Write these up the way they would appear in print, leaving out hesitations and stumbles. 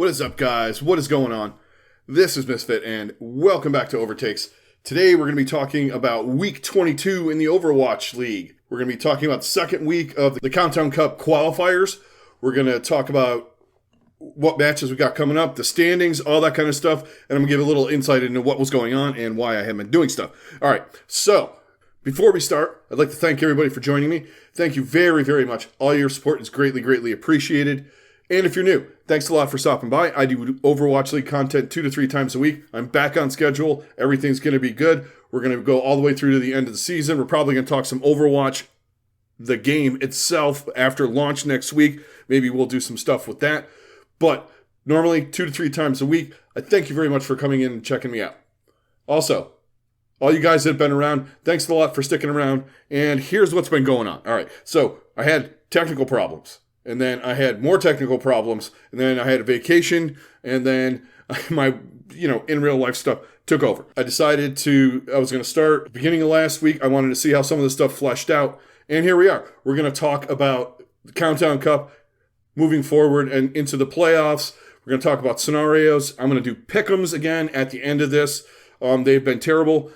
What is up, guys? What is going on? This is Misfit, and welcome back to OverTakes. Today, we're going to be talking about Week 22 in the Overwatch League. We're going to be talking about the second week of the Countdown Cup qualifiers. We're going to talk about what matches we got coming up, the standings, all that kind of stuff, and I'm going to give a little insight into what was going on and why I haven't been doing stuff. All right, so before we start, I'd like to thank everybody for joining me. Thank you very, very much. All your support is greatly, greatly appreciated. And if you're new, thanks a lot for stopping by. I do Overwatch League content 2 to 3 times a week. I'm back on schedule. Everything's going to be good. We're going to go all the way through to the end of the season. We're probably going to talk some Overwatch, the game itself, after launch next week. Maybe we'll do some stuff with that. But normally 2 to 3 times a week. I thank you very much for coming in and checking me out. Also, all you guys that have been around, thanks a lot for sticking around. And here's what's been going on. All right, so I had technical problems. And then I had more technical problems, and then I had a vacation, and then my, in real life stuff took over. I was going to start beginning of last week. I wanted to see how some of this stuff fleshed out, and here we are. We're going to talk about the Countdown Cup moving forward and into the playoffs. We're going to talk about scenarios. I'm going to do pick'ems again at the end of this. They've been terrible.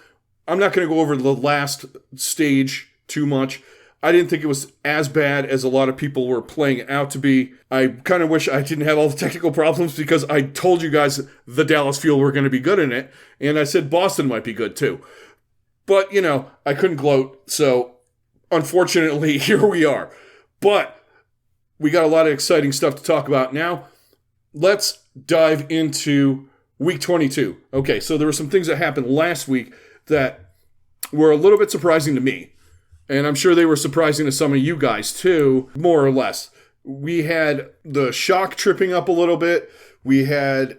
I'm not going to go over the last stage too much. I didn't think it was as bad as a lot of people were playing it out to be. I kind of wish I didn't have all the technical problems because I told you guys the Dallas Fuel were going to be good in it, and I said Boston might be good too. But, I couldn't gloat, so unfortunately, here we are. But we got a lot of exciting stuff to talk about now. Let's dive into Week 22. Okay, so there were some things that happened last week that were a little bit surprising to me. And I'm sure they were surprising to some of you guys too, more or less. We had the Shock tripping up a little bit. We had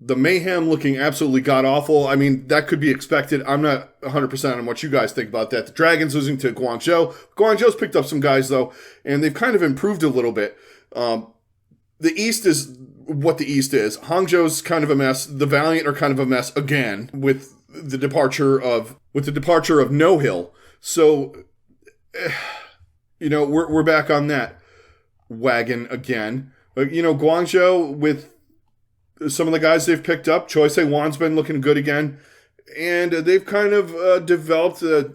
the Mayhem looking absolutely god-awful. I mean, that could be expected. I'm not 100% on what you guys think about that. The Dragons losing to Guangzhou. Guangzhou's picked up some guys, though, and they've kind of improved a little bit. The East is what the East is. Hangzhou's kind of a mess. The Valiant are kind of a mess again with the departure of No Hill. So we're back on that wagon again. Guangzhou with some of the guys they've picked up. Choi Se-wan's been looking good again. And they've kind of developed a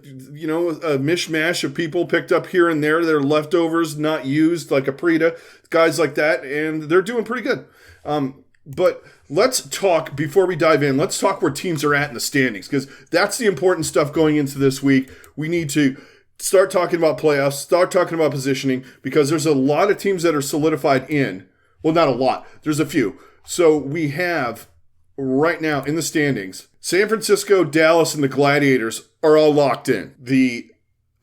mishmash of people picked up here and there. They're leftovers, not used, like Aprita, guys like that. And they're doing pretty good. But let's talk, before we dive in, let's talk where teams are at in the standings. Because that's the important stuff going into this week. We need to start talking about playoffs, start talking about positioning, because there's a lot of teams that are solidified in. Well, not a lot. There's a few. So we have, right now in the standings, San Francisco, Dallas, and the Gladiators are all locked in. The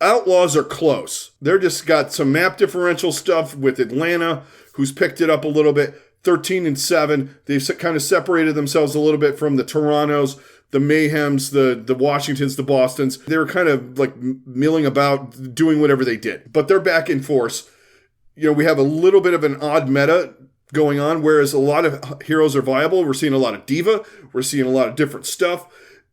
Outlaws are close. They're just got some map differential stuff with Atlanta, who's picked it up a little bit. 13-7. They've kind of separated themselves a little bit from the Torontos, the Mayhems, the Washingtons, the Bostons. They were kind of like milling about, doing whatever they did. But they're back in force. We have a little bit of an odd meta going on, whereas a lot of heroes are viable. We're seeing a lot of Diva. We're seeing a lot of different stuff.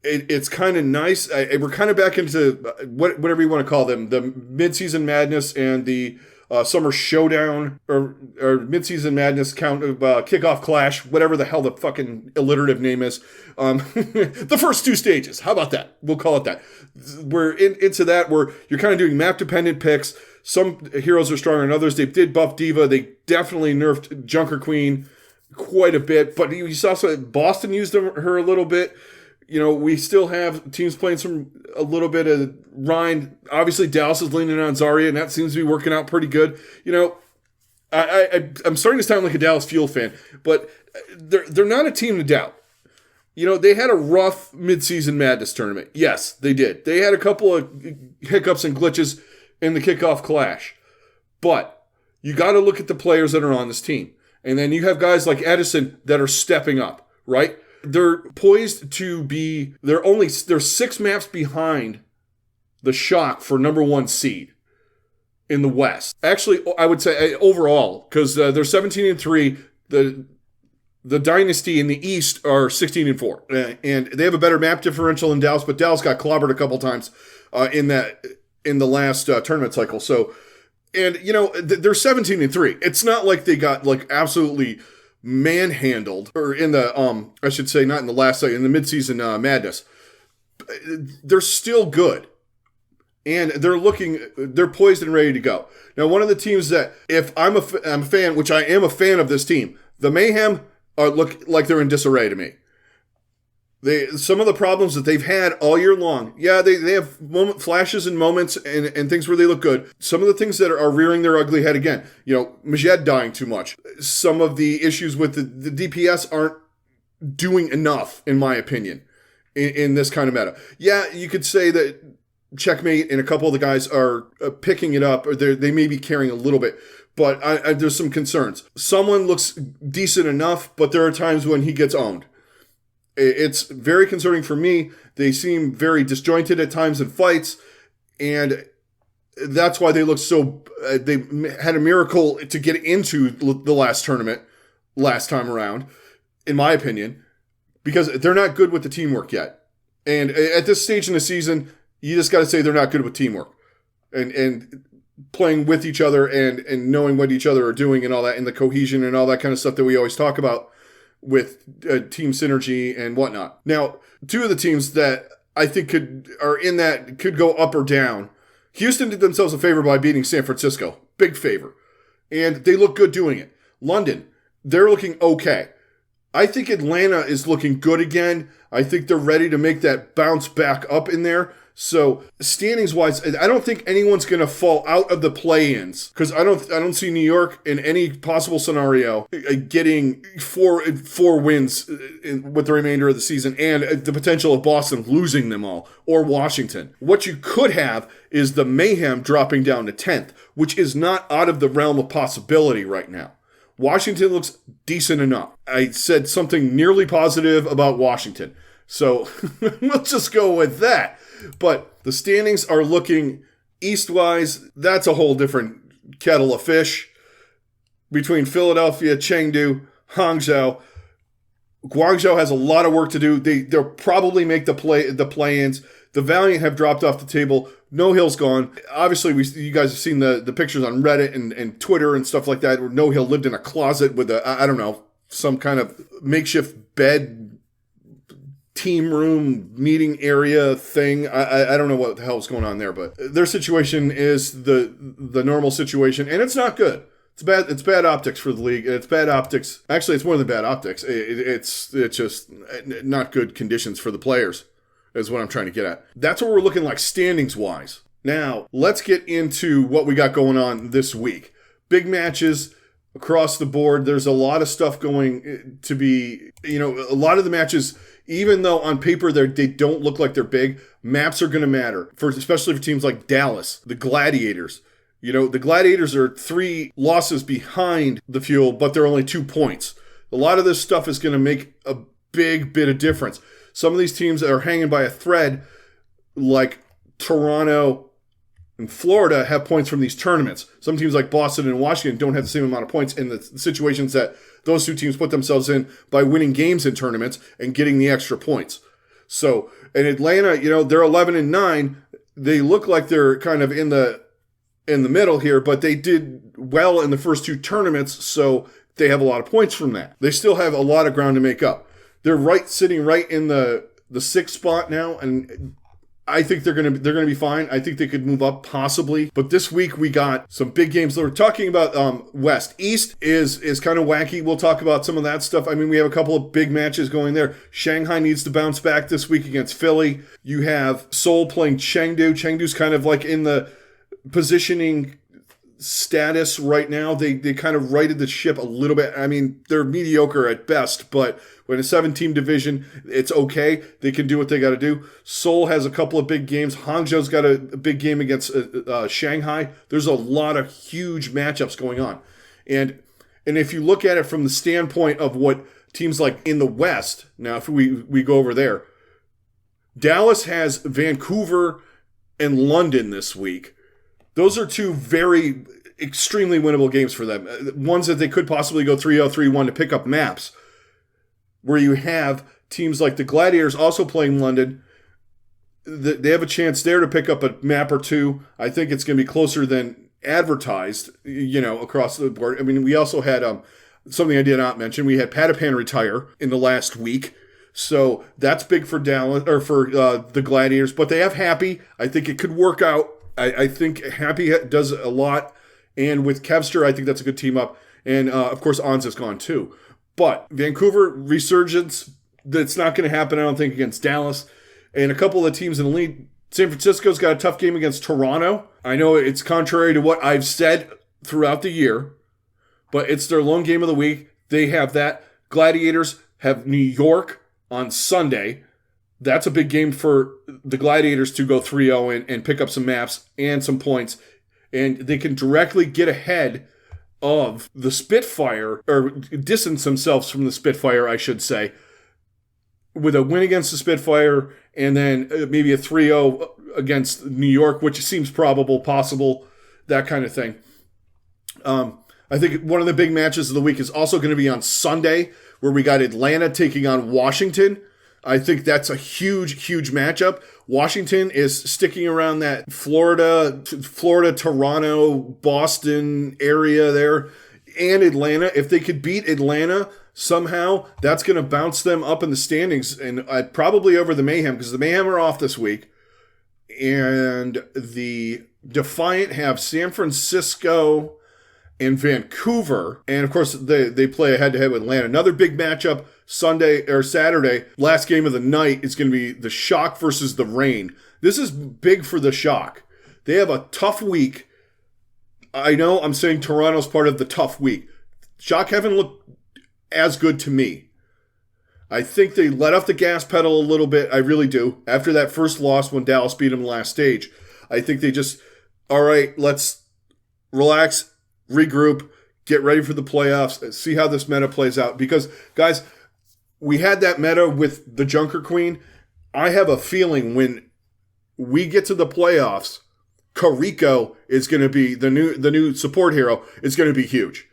It's kind of nice. We're kind of back into whatever you want to call them, the Mid-Season Madness and the Summer Showdown or Mid-Season Madness Kickoff Clash, whatever the hell the fucking alliterative name is. The first 2 stages. How about that? We'll call it that. We're into that where you're kind of doing map-dependent picks. Some heroes are stronger than others. They did buff Diva. They definitely nerfed Junker Queen quite a bit. But you saw Boston used her a little bit. We still have teams playing a little bit of Rhine. Obviously, Dallas is leaning on Zarya, and that seems to be working out pretty good. I'm starting to sound like a Dallas Fuel fan, but they're not a team to doubt. They had a rough mid-season madness tournament. Yes, they did. They had a couple of hiccups and glitches in the kickoff clash. But you got to look at the players that are on this team. And then you have guys like Edison that are stepping up, right? They're poised to be, they're 6 maps behind the Shock for number 1 seed in the West. Actually, I would say overall, because they're 17-3, the Dynasty in the East are 16-4. And they have a better map differential than Dallas, but Dallas got clobbered a couple times in the last tournament cycle. So, and they're 17-3. It's not like they got like absolutely manhandled, or in the, I should say, not in the last, in the midseason madness. They're still good. And they're poised and ready to go. Now, one of the teams that, if I'm a fan, which I am a fan of this team, the Mayhem look like they're in disarray to me. Some of the problems that they've had all year long, yeah, they have flashes and moments and things where they look good. Some of the things that are rearing their ugly head again, Majed dying too much. Some of the issues with the DPS aren't doing enough, in my opinion, in this kind of meta. Yeah, you could say that Checkmate and a couple of the guys are picking it up, or they may be carrying a little bit, but there's some concerns. Someone looks decent enough, but there are times when he gets owned. It's very concerning for me. They seem very disjointed at times in fights, and that's why they look so... they had a miracle to get into the last tournament last time around, in my opinion, because they're not good with the teamwork yet. And at this stage in the season, you just got to say they're not good with teamwork and playing with each other and knowing what each other are doing and all that, and the cohesion and all that kind of stuff that we always talk about with team synergy and whatnot. Now, two of the teams that I think could go up or down. Houston did themselves a favor by beating San Francisco. Big favor. And they look good doing it. London, they're looking okay. I think Atlanta is looking good again. I think they're ready to make that bounce back up in there. So standings-wise, I don't think anyone's going to fall out of the play-ins, because I don't see New York in any possible scenario getting four wins with the remainder of the season, and the potential of Boston losing them all, or Washington. What you could have is the Mayhem dropping down to 10th, which is not out of the realm of possibility right now. Washington looks decent enough. I said something nearly positive about Washington, so let's just go with that. But the standings are looking east-wise. That's a whole different kettle of fish. Between Philadelphia, Chengdu, Hangzhou. Guangzhou has a lot of work to do. They'll probably make the play-ins. The Valiant have dropped off the table. No Hill's gone. Obviously, you guys have seen the pictures on Reddit and Twitter and stuff like that, where No Hill lived in a closet with some kind of makeshift bed, team room, meeting area thing. I don't know what the hell is going on there, but their situation is the normal situation, and it's not good. It's bad optics for the league. It's bad optics. Actually, it's more than bad optics. It's just not good conditions for the players, is what I'm trying to get at. That's what we're looking like standings-wise. Now, let's get into what we got going on this week. Big matches across the board. There's a lot of stuff going to be, a lot of the matches, even though on paper they don't look like they're big, maps are going to matter, especially for teams like Dallas, the Gladiators. The Gladiators are 3 losses behind the Fuel, but they're only 2 points. A lot of this stuff is going to make a big bit of difference. Some of these teams that are hanging by a thread, like Toronto and Florida, have points from these tournaments. Some teams like Boston and Washington don't have the same amount of points in the situations that those two teams put themselves in by winning games in tournaments and getting the extra points. So, in Atlanta, they're 11-9. They look like they're kind of in the middle here, but they did well in the first 2 tournaments, so they have a lot of points from that. They still have a lot of ground to make up. They're sitting right in the 6th spot now, and I think they're gonna be fine. I think they could move up possibly. But this week we got some big games. We're talking about West. East is kind of wacky. We'll talk about some of that stuff. I mean, we have a couple of big matches going there. Shanghai needs to bounce back this week against Philly. You have Seoul playing Chengdu. Chengdu's kind of like in the positioning status right now. They kind of righted the ship a little bit. I mean, they're mediocre at best, but when a 7-team division, it's okay. They can do what they got to do. Seoul has a couple of big games. Hangzhou's got a big game against Shanghai. There's a lot of huge matchups going on. And if you look at it from the standpoint of what teams like in the West, now if we go over there, Dallas has Vancouver and London this week. Those are 2 very extremely winnable games for them. Ones that they could possibly go 3-0, 3-1 to pick up maps. Where you have teams like the Gladiators also playing London. They have a chance there to pick up a map or 2. I think it's going to be closer than advertised, across the board. I mean, we also had something I did not mention, we had Patapan retire in the last week. So that's big for Dallas, or for the Gladiators. But they have Happy. I think it could work out. I think Happy does a lot. And with Kevster, I think that's a good team up. And, of course, Anza's gone too. But Vancouver resurgence, that's not going to happen, I don't think, against Dallas. And a couple of the teams in the league, San Francisco's got a tough game against Toronto. I know it's contrary to what I've said throughout the year, but it's their lone game of the week. They have that. Gladiators have New York on Sunday. That's a big game for the Gladiators to go 3-0 and pick up some maps and some points. And they can directly get ahead of the Spitfire, or distance themselves from the Spitfire, I should say, with a win against the Spitfire and then maybe a 3-0 against New York, which seems probable, possible, that kind of thing. I think one of the big matches of the week is also going to be on Sunday, where we got Atlanta taking on Washington. I think that's a huge, huge matchup. Washington is sticking around that Florida, Toronto, Boston area there, and Atlanta. If they could beat Atlanta somehow, that's going to bounce them up in the standings, and probably over the Mayhem, because the Mayhem are off this week. And the Defiant have San Francisco and Vancouver. And of course, they play a head-to-head with Atlanta. Another big matchup Sunday or Saturday, last game of the night, is going to be the Shock versus the Reign. This is big for the Shock. They have a tough week. I know I'm saying Toronto's part of the tough week. Shock haven't looked as good to me. I think they let off the gas pedal a little bit. I really do. After that first loss when Dallas beat them last stage, I think they just, all right, let's relax, regroup, get ready for the playoffs, see how this meta plays out. Because, guys, we had that meta with the Junker Queen. I have a feeling when we get to the playoffs, Kariko is going to be the new support hero. Is going to be huge.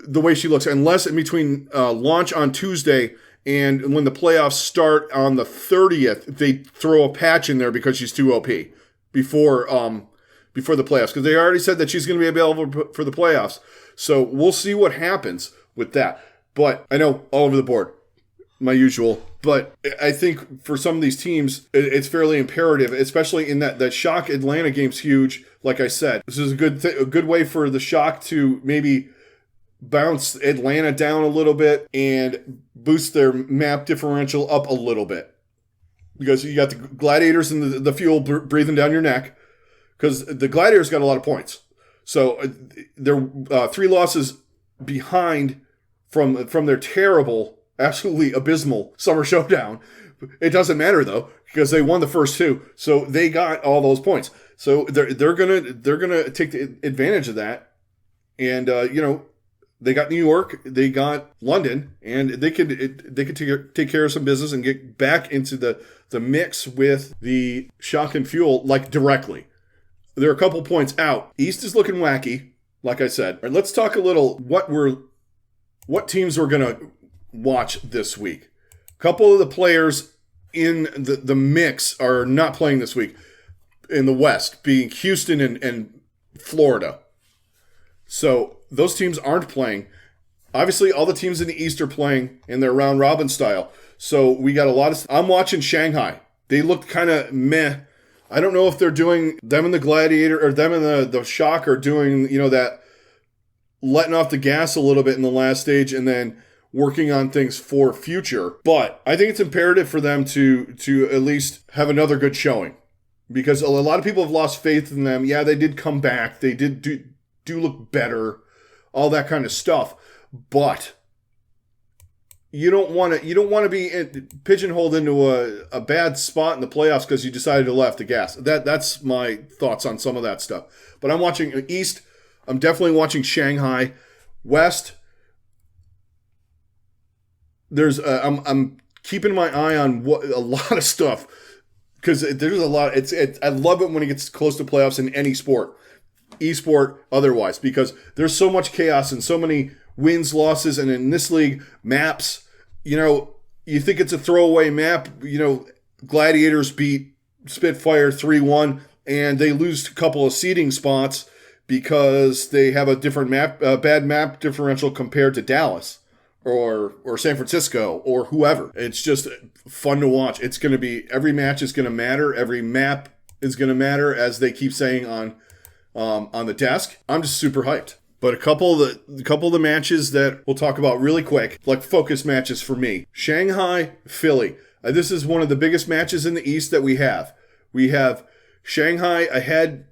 The way she looks, unless in between launch on Tuesday and when the playoffs start on the 30th, they throw a patch in there because she's too OP before the playoffs, because they already said that she's going to be available for the playoffs. So we'll see what happens with that. But I know all over the board, my usual. But I think for some of these teams, it's fairly imperative, especially in that Shock Atlanta game's huge. Like I said, this is a good way for the Shock to maybe bounce Atlanta down a little bit and boost their map differential up a little bit. Because you got the Gladiators and the fuel breathing down your neck. Because the Gladiators got a lot of points. So they're 3 losses behind from their terrible, absolutely abysmal Summer Showdown. It doesn't matter, though, because they won the first 2. So they got all those points. So they're gonna take advantage of that. And, they got New York, they got London, and they could take care of some business and get back into the mix with the Shock and Fuel, like, directly. They're a couple points out. East is looking wacky, like I said. All right, let's talk a little what teams we're going to watch this week. A couple of the players in the mix are not playing this week in the West, being Houston and Florida. So those teams aren't playing. Obviously, all the teams in the East are playing in their round robin style. So we got a lot of... I'm watching Shanghai. They looked kind of meh. I don't know if they're doing... Them and the Gladiator, or them and the Shock are doing, that letting off the gas a little bit in the last stage and then working on things for future. But I think it's imperative for them to at least have another good showing. Because a lot of people have lost faith in them. Yeah, they did come back. They did do look better. All that kind of stuff. But you don't want to be pigeonholed into a bad spot in the playoffs because you decided to let off the gas. That's my thoughts on some of that stuff. But I'm watching East. I'm definitely watching Shanghai. West. There's I'm keeping my eye on a lot of stuff because there's a lot. I love it when it gets close to playoffs in any sport, esport, otherwise, because there's so much chaos and so many wins, losses, and in this league, maps, you think it's a throwaway map. Gladiators beat Spitfire 3-1, and they lose a couple of seeding spots because they have a different bad map differential compared to Dallas or San Francisco or whoever. It's just fun to watch. It's going to be, every match is going to matter. Every map is going to matter, as they keep saying on the desk. I'm just super hyped. But a couple of the matches that we'll talk about really quick, like focus matches for me. Shanghai, Philly. This is one of the biggest matches in the East that we have. We have Shanghai ahead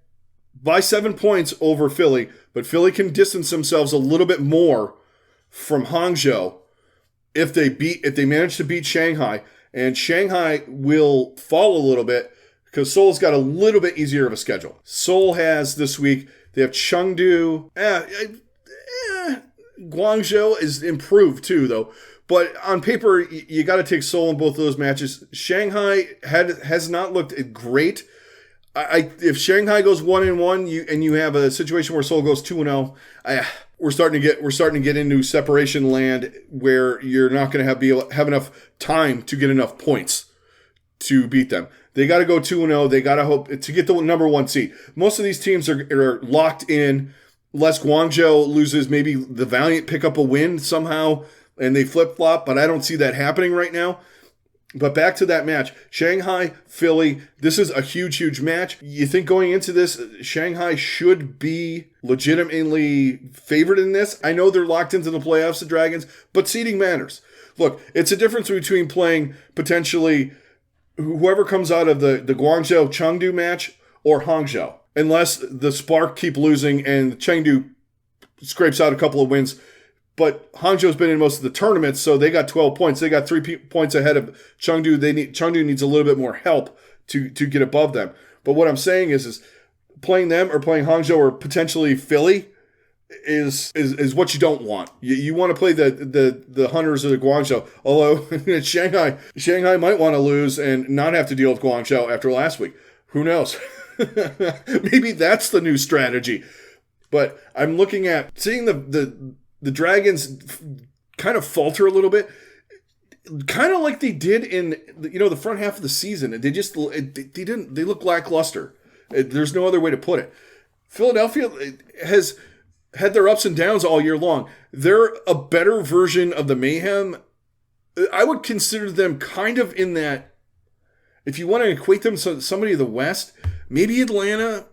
by 7 points over Philly, but Philly can distance themselves a little bit more from Hangzhou if they manage to beat Shanghai. And Shanghai will fall a little bit because Seoul's got a little bit easier of a schedule. Seoul has this week, they have Chengdu. Guangzhou is improved too, though. But on paper, you got to take Seoul in both of those matches. Shanghai has not looked great. If Shanghai goes 1-1, and you have a situation where Seoul goes 2-0, we're starting to get into separation land where you're not going to have enough time to get enough points to beat them. They got to go 2-0. They got to hope to get the number 1 seed. Most of these teams are locked in. Unless Guangzhou loses, maybe the Valiant pick up a win somehow and they flip-flop, but I don't see that happening right now. But back to that match, Shanghai, Philly, this is a huge, huge match. You think going into this, Shanghai should be legitimately favored in this? I know they're locked into the playoffs, the Dragons, but seeding matters. Look, it's a difference between playing potentially whoever comes out of the Guangzhou-Chengdu match or Hangzhou, unless the Spark keep losing and Chengdu scrapes out a couple of wins. But Hangzhou's been in most of the tournaments, so they got 12 points. They got 3 points ahead of Chengdu. Chengdu needs a little bit more help to get above them. But what I'm saying is playing them or playing Hangzhou or potentially Philly is what you don't want. You want to play the Hunters of the Guangzhou. Although Shanghai might want to lose and not have to deal with Guangzhou after last week. Who knows? Maybe that's the new strategy. But I'm looking at seeing the Dragons kind of falter a little bit, kind of like they did in the front half of the season. They look lackluster. There's no other way to put it. Philadelphia has had their ups and downs all year long. They're a better version of the Mayhem. I would consider them kind of in that, if you want to equate them to somebody of the West, maybe Atlanta,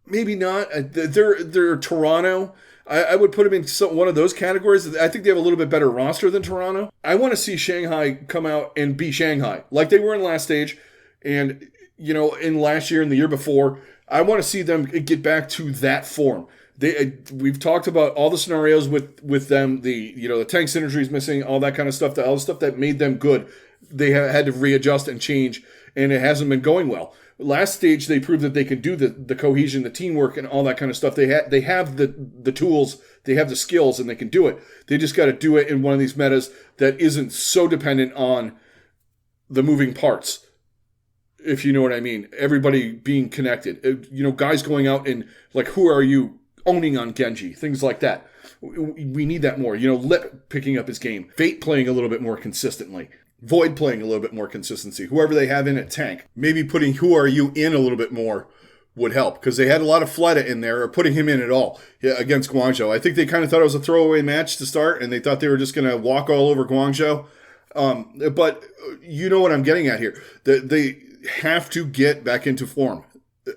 maybe not. They're Toronto. I would put them in one of those categories. I think they have a little bit better roster than Toronto. I want to see Shanghai come out and beat Shanghai like they were in last stage and, in last year and the year before. I want to see them get back to that form. We've talked about all the scenarios with them, the tank synergy is missing, all that kind of stuff, all the stuff that made them good. They had to readjust and change, and it hasn't been going well. Last stage, they proved that they can do the cohesion, the teamwork, and all that kind of stuff. They have the tools, they have the skills, and they can do it. They just got to do it in one of these metas that isn't so dependent on the moving parts, if you know what I mean. Everybody being connected. Guys going out and, like, who are you owning on Genji? Things like that. We need that more. Lip picking up his game. Fate playing a little bit more consistently. Void playing a little bit more consistency. Whoever they have in at tank. Maybe putting who are you in a little bit more would help. Because they had a lot of Fleta in there, or putting him in at all against Guangzhou. I think they kind of thought it was a throwaway match to start, and they thought they were just going to walk all over Guangzhou. But you know what I'm getting at here. They have to get back into form.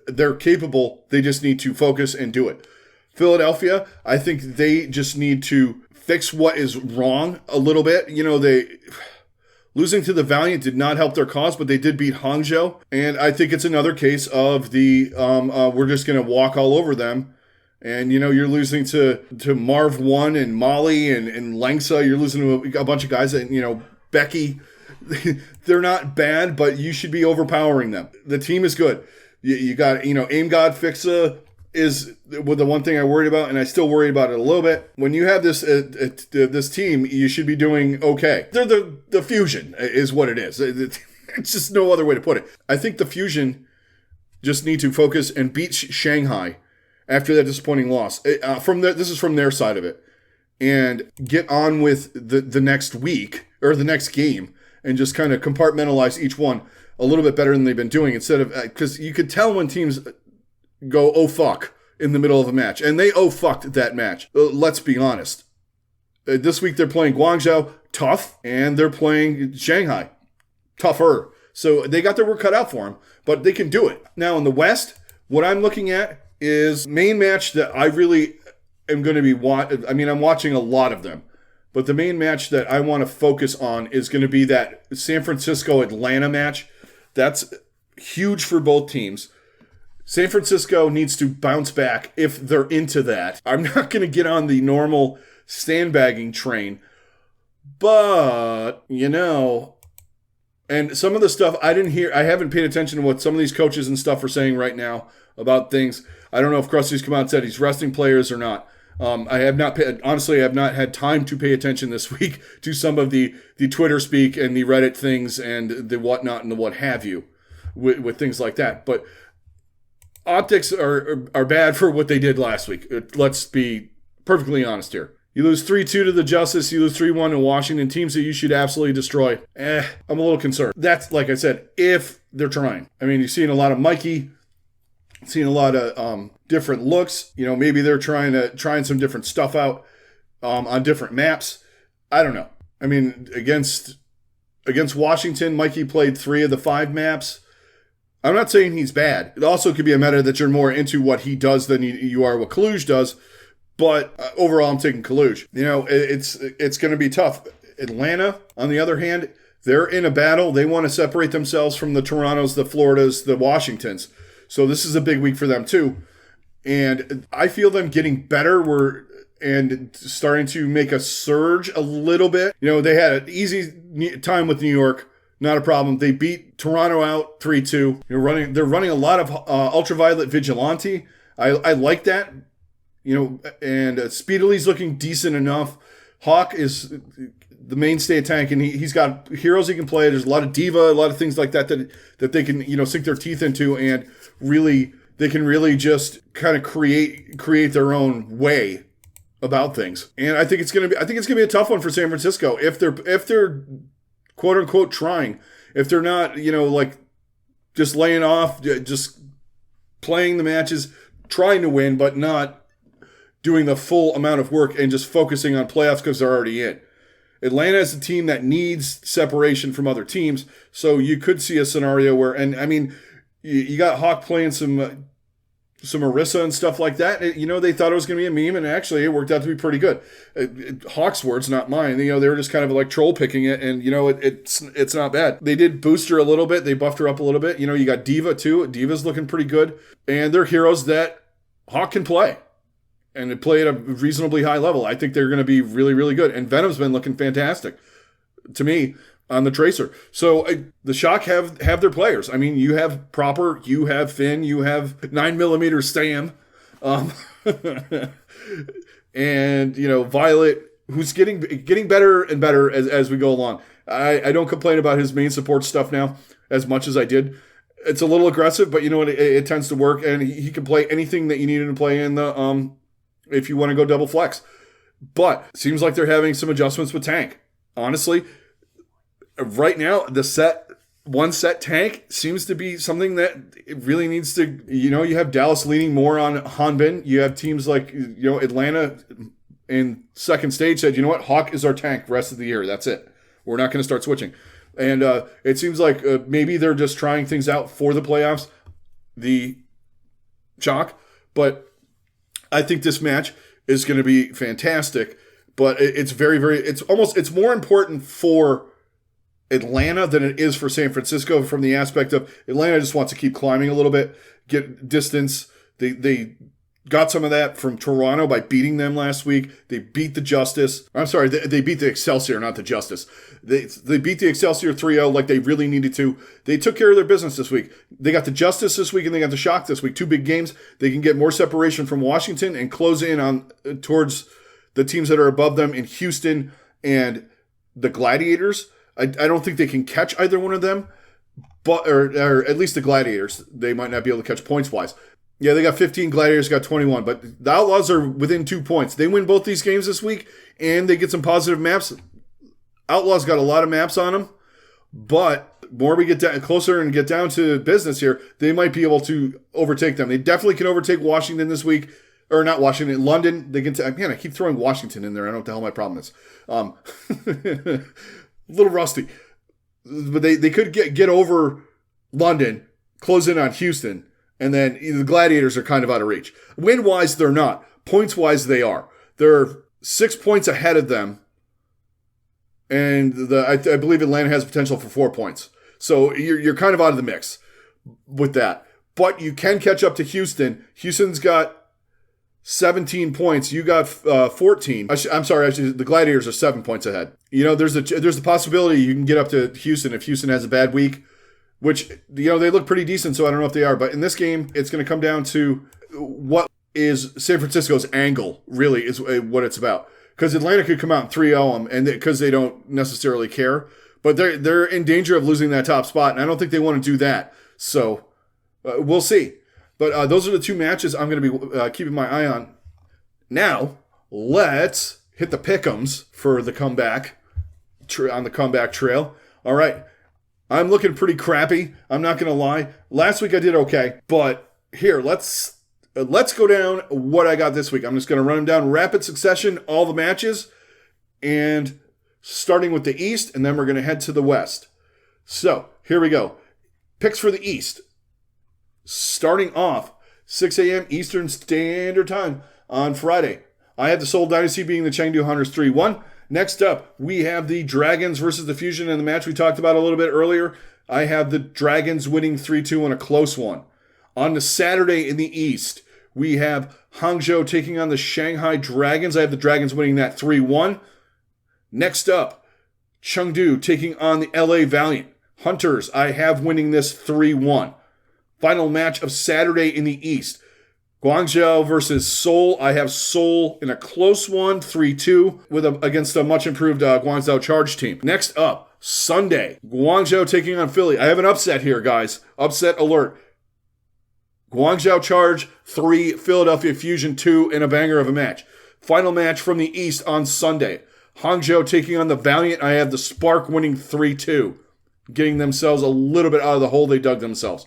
They're capable. They just need to focus and do it. Philadelphia, I think they just need to fix what is wrong a little bit. Losing to the Valiant did not help their cause, but they did beat Hangzhou. And I think it's another case of we're just going to walk all over them. And, you're losing to Marv 1 and Molly and Langsa. You're losing to a bunch of guys that, Becky. They're not bad, but you should be overpowering them. The team is good. You got, Aim God Fixa is the one thing I worried about, and I still worry about it a little bit. When you have this team, you should be doing okay. They're the Fusion is what it is. It's just no other way to put it. I think the Fusion just need to focus and beat Shanghai after that disappointing loss. This is from their side of it, and get on with the next week or the next game, and just kind of compartmentalize each one a little bit better than they've been doing, instead of because you could tell when teams go, oh fuck, in the middle of a match. And they fucked that match. Let's be honest. This week they're playing Guangzhou, tough, and they're playing Shanghai, tougher. So they got their work cut out for them, but they can do it. Now in the West, what I'm looking at is main match that I really am going to be I'm watching a lot of them, but the main match that I want to focus on is going to be that San Francisco-Atlanta match. That's huge for both teams. San Francisco needs to bounce back if they're into that. I'm not going to get on the normal sandbagging train, but, and some of the stuff I haven't paid attention to what some of these coaches and stuff are saying right now about things. I don't know if Krusty's come out and said he's resting players or not. I have not had time to pay attention this week to some of the Twitter speak and the Reddit things and the whatnot and the what have you with things like that. But optics are bad for what they did last week. Let's be perfectly honest here. You lose 3-2 to the Justice. You lose 3-1 to Washington, teams that you should absolutely destroy. I'm a little concerned. That's, like I said, if they're trying. I mean, you're seeing a lot of Mikey, seeing a lot of different looks. Maybe they're trying some different stuff out on different maps. I don't know. I mean, against Washington, Mikey played 3 of the 5 maps. I'm not saying he's bad. It also could be a matter that you're more into what he does than you are what Kaluj does. But overall, I'm taking Kaluj. It's going to be tough. Atlanta, on the other hand, they're in a battle. They want to separate themselves from the Torontos, the Floridas, the Washingtons. So this is a big week for them too. And I feel them getting better and starting to make a surge a little bit. They had an easy time with New York. Not a problem. They beat Toronto out 3-2. They're running a lot of ultraviolet vigilante. I like that. And Speedily looking decent enough. Hawk is the mainstay of tank, and he's got heroes he can play. There's a lot of diva, a lot of things like that they can sink their teeth into, and really they can really just kind of create their own way about things. And I think it's gonna be a tough one for San Francisco if they're quote unquote trying. If they're not just laying off, just playing the matches, trying to win, but not doing the full amount of work and just focusing on playoffs because they're already in. Atlanta is a team that needs separation from other teams, so you could see a scenario where, and I mean, you got Hawk playing some Orisa and stuff like that. They thought it was going to be a meme, and actually it worked out to be pretty good. Hawk's words, not mine. They were just kind of like troll picking it, and it's not bad. They did boost her a little bit. They buffed her up a little bit. You got Diva too. Diva's looking pretty good, and they're heroes that Hawk can play. And they play at a reasonably high level. I think they're going to be really, really good. And Venom's been looking fantastic to me on the Tracer. So the Shock have their players. I mean, you have Proper, you have Finn, you have 9mm Sam, and Violet, who's getting better and better as we go along. I don't complain about his main support stuff now as much as I did. It's a little aggressive, but you know what? It tends to work, and he can play anything that you need him to play in the if you want to go double flex. But seems like they're having some adjustments with tank. Honestly, right now, the one set tank seems to be something that it really needs to, you have Dallas leaning more on Hanbin. You have teams like, Atlanta in second stage said, Hawk is our tank rest of the year. That's it. We're not going to start switching. And it seems like maybe they're just trying things out for the playoffs, the Shock. But I think this match is going to be fantastic, but it's very, very, it's more important for Atlanta than it is for San Francisco from the aspect of Atlanta just wants to keep climbing a little bit, get distance. They got some of that from Toronto by beating them last week. They beat the Justice. I'm sorry, they beat the Excelsior, not the Justice. They beat the Excelsior 3-0 like they really needed to. They took care of their business this week. They got the Justice this week and they got the Shock this week. 2 big games. They can get more separation from Washington and close in on towards the teams that are above them in Houston and the Gladiators. I don't think they can catch either one of them, but or at least the Gladiators. They might not be able to catch points-wise. Yeah, they got 15, Gladiators got 21, but the Outlaws are within 2 points. They win both these games this week, and they get some positive maps. Outlaws got a lot of maps on them, But the more we get down, closer and get down to business here, they might be able to overtake them. They definitely can overtake Washington this week. Or not Washington, London. They can. Man, I keep throwing Washington in there. I don't know what the hell my problem is. A little rusty. But they could get over London, close in on Houston, and then the Gladiators are kind of out of reach. Win-wise, they're not. Points-wise, they are. They're 6 points ahead of them. And I believe Atlanta has potential for 4 points. So you're kind of out of the mix with that. But you can catch up to Houston. Houston's got 17 points. You got 14. I'm sorry. Actually, the Gladiators are 7 points ahead. There's the possibility you can get up to Houston if Houston has a bad week, which, they look pretty decent, so I don't know if they are. But in this game, it's going to come down to what is San Francisco's angle, really, is what it's about. Because Atlanta could come out and 3-0 them, and because they don't necessarily care. But they're in danger of losing that top spot, and I don't think they want to do that. So we'll see. But those are the two matches I'm going to be keeping my eye on. Now, let's hit the pick'ems for the comeback, on the comeback trail. All right. I'm looking pretty crappy. I'm not going to lie. Last week I did okay. But here, let's go down what I got this week. I'm just going to run them down rapid succession, all the matches, and starting with the East, and then we're going to head to the West. So, here we go. Picks for the East. Starting off, 6 a.m. Eastern Standard Time on Friday. I have the Seoul Dynasty beating the Chengdu Hunters 3-1. Next up, we have the Dragons versus the Fusion in the match we talked about a little bit earlier. I have the Dragons winning 3-2 on a close one. On the Saturday in the East, we have Hangzhou taking on the Shanghai Dragons. I have the Dragons winning that 3-1. Next up, Chengdu taking on the LA Valiant. Hunters, I have winning this 3-1. Final match of Saturday in the East. Guangzhou versus Seoul. I have Seoul in a close one, 3-2, against a much improved Guangzhou Charge team. Next up, Sunday, Guangzhou taking on Philly. I have an upset here, guys. Upset alert. Guangzhou Charge 3, Philadelphia Fusion 2 in a banger of a match. Final match from the East on Sunday. Hangzhou taking on the Valiant. I have the Spark winning 3-2, getting themselves a little bit out of the hole they dug themselves.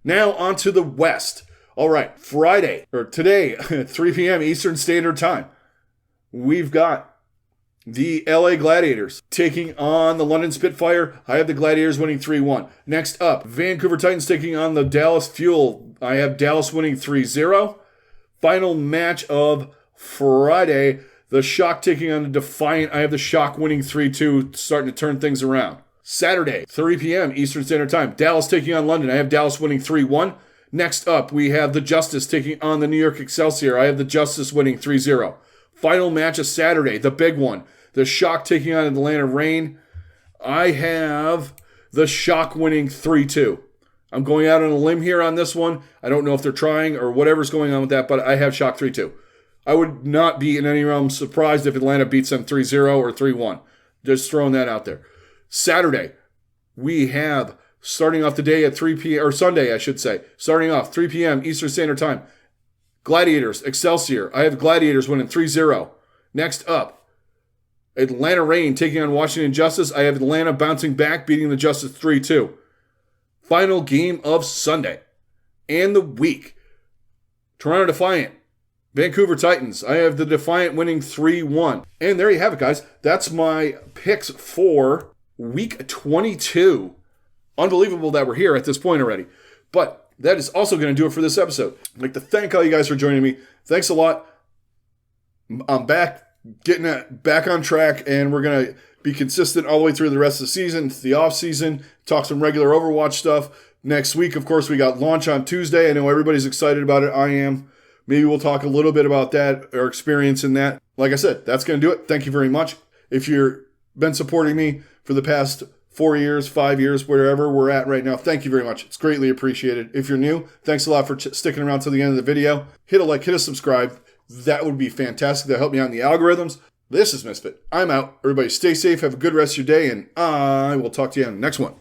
Now on to the West. All right, today, 3 p.m. Eastern Standard Time, we've got the LA Gladiators taking on the London Spitfire. I have the Gladiators winning 3-1. Next up, Vancouver Titans taking on the Dallas Fuel. I have Dallas winning 3-0. Final match of Friday, the Shock taking on the Defiant. I have the Shock winning 3-2, starting to turn things around. Saturday, 3 p.m. Eastern Standard Time, Dallas taking on London. I have Dallas winning 3-1. Next up, we have the Justice taking on the New York Excelsior. I have the Justice winning 3-0. Final match of Saturday, the big one. The Shock taking on Atlanta Reign. I have the Shock winning 3-2. I'm going out on a limb here on this one. I don't know if they're trying or whatever's going on with that, but I have Shock 3-2. I would not be in any realm surprised if Atlanta beats them 3-0 or 3-1. Just throwing that out there. Saturday, we have, starting off the day at 3 p.m., or Sunday, I should say, starting off 3 p.m. Eastern Standard Time, Gladiators, Excelsior. I have Gladiators winning 3-0. Next up, Atlanta Reign taking on Washington Justice. I have Atlanta bouncing back, beating the Justice 3-2. Final game of Sunday and the week, Toronto Defiant, Vancouver Titans. I have the Defiant winning 3-1. And there you have it, guys. That's my picks for Week 22. Unbelievable that we're here at this point already. But that is also going to do it for this episode. I'd like to thank all you guys for joining me. Thanks a lot. I'm back, getting it back on track, and we're going to be consistent all the way through the rest of the season, the off season, talk some regular Overwatch stuff. Next week, of course, we got launch on Tuesday. I know everybody's excited about it. I am. Maybe we'll talk a little bit about that, our experience in that. Like I said, that's going to do it. Thank you very much. If you've been supporting me for the past 4 years, 5 years, wherever we're at right now, thank you very much. It's greatly appreciated. If you're new, thanks a lot for sticking around till the end of the video. Hit a like, hit a subscribe. That would be fantastic. That'll help me out in the algorithms. This is Misfit. I'm out. Everybody stay safe. Have a good rest of your day, and I will talk to you on the next one.